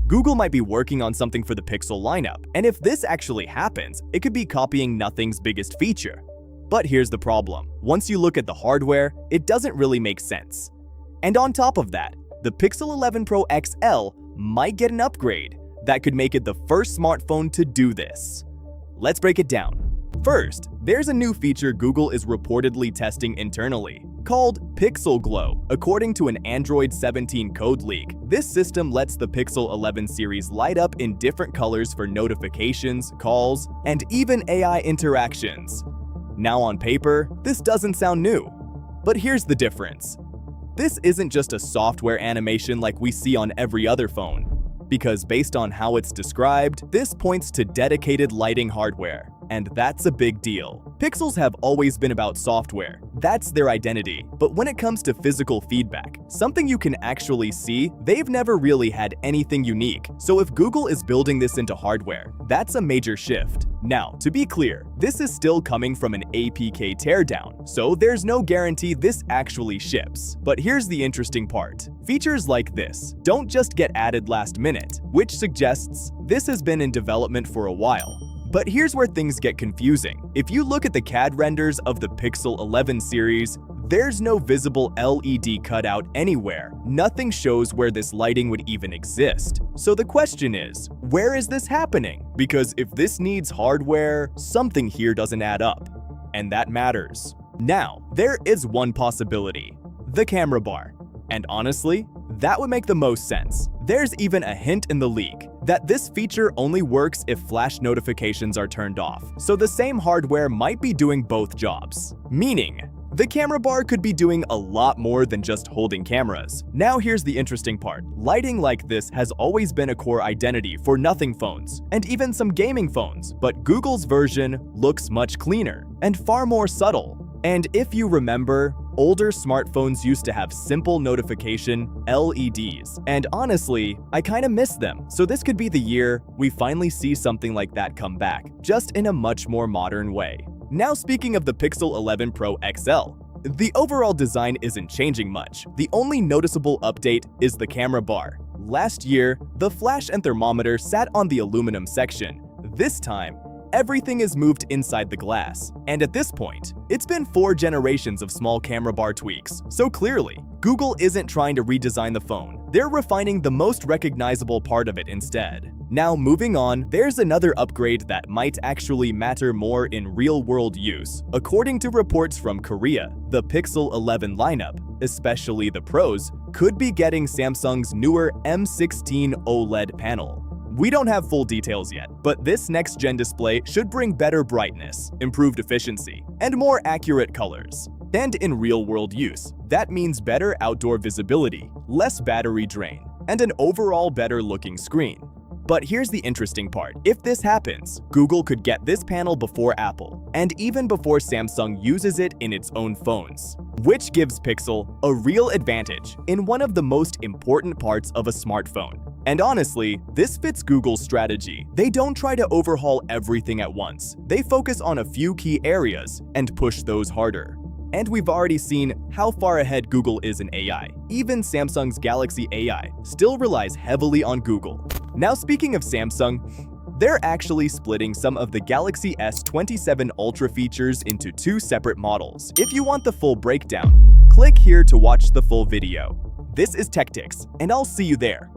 Google might be working on something for the Pixel lineup, and if this actually happens, it could be copying Nothing's biggest feature. But here's the problem. Once you look at the hardware, it doesn't really make sense. And on top of that, the Pixel 11 Pro XL might get an upgrade that could make it the first smartphone to do this. Let's break it down. First, there's a new feature Google is reportedly testing internally, called Pixel Glow. According to an Android 17 code leak, this system lets the Pixel 11 series light up in different colors for notifications, calls, and even AI interactions. Now on paper, this doesn't sound new. But here's the difference. This isn't just a software animation like we see on every other phone, because based on how it's described, this points to dedicated lighting hardware, and that's a big deal. Pixels have always been about software. That's their identity. But when it comes to physical feedback, something you can actually see, they've never really had anything unique. So if Google is building this into hardware, that's a major shift. Now, to be clear, this is still coming from an APK teardown, so there's no guarantee this actually ships. But here's the interesting part. Features like this don't just get added last minute, which suggests this has been in development for a while. But here's where things get confusing. If you look at the CAD renders of the Pixel 11 series, there's no visible LED cutout anywhere. Nothing shows where this lighting would even exist. So the question is, where is this happening? Because if this needs hardware, something here doesn't add up. And that matters. Now, there is one possibility: the camera bar. And honestly, that would make the most sense. There's even a hint in the leak that this feature only works if flash notifications are turned off, so the same hardware might be doing both jobs. Meaning, the camera bar could be doing a lot more than just holding cameras. Now here's the interesting part. Lighting like this has always been a core identity for Nothing phones, and even some gaming phones, but Google's version looks much cleaner and far more subtle. And if you remember, older smartphones used to have simple notification LEDs, and honestly, I kinda miss them. So this could be the year we finally see something like that come back, just in a much more modern way. Now speaking of the Pixel 11 Pro XL, the overall design isn't changing much. The only noticeable update is the camera bar. Last year, the flash and thermometer sat on the aluminum section. This time, everything is moved inside the glass. And at this point, it's been 4 generations of small camera bar tweaks. So clearly, Google isn't trying to redesign the phone. They're refining the most recognizable part of it instead. Now moving on, there's another upgrade that might actually matter more in real-world use. According to reports from Korea, the Pixel 11 lineup, especially the Pros, could be getting Samsung's newer M16 OLED panel. We don't have full details yet, but this next-gen display should bring better brightness, improved efficiency, and more accurate colors. And in real-world use, that means better outdoor visibility, less battery drain, and an overall better-looking screen. But here's the interesting part. If this happens, Google could get this panel before Apple, and even before Samsung uses it in its own phones, which gives Pixel a real advantage in one of the most important parts of a smartphone. And honestly, this fits Google's strategy. They don't try to overhaul everything at once. They focus on a few key areas and push those harder. And we've already seen how far ahead Google is in AI. Even Samsung's Galaxy AI still relies heavily on Google. Now speaking of Samsung, they're actually splitting some of the Galaxy S27 Ultra features into 2 separate models. If you want the full breakdown, click here to watch the full video. This is Techtics, and I'll see you there.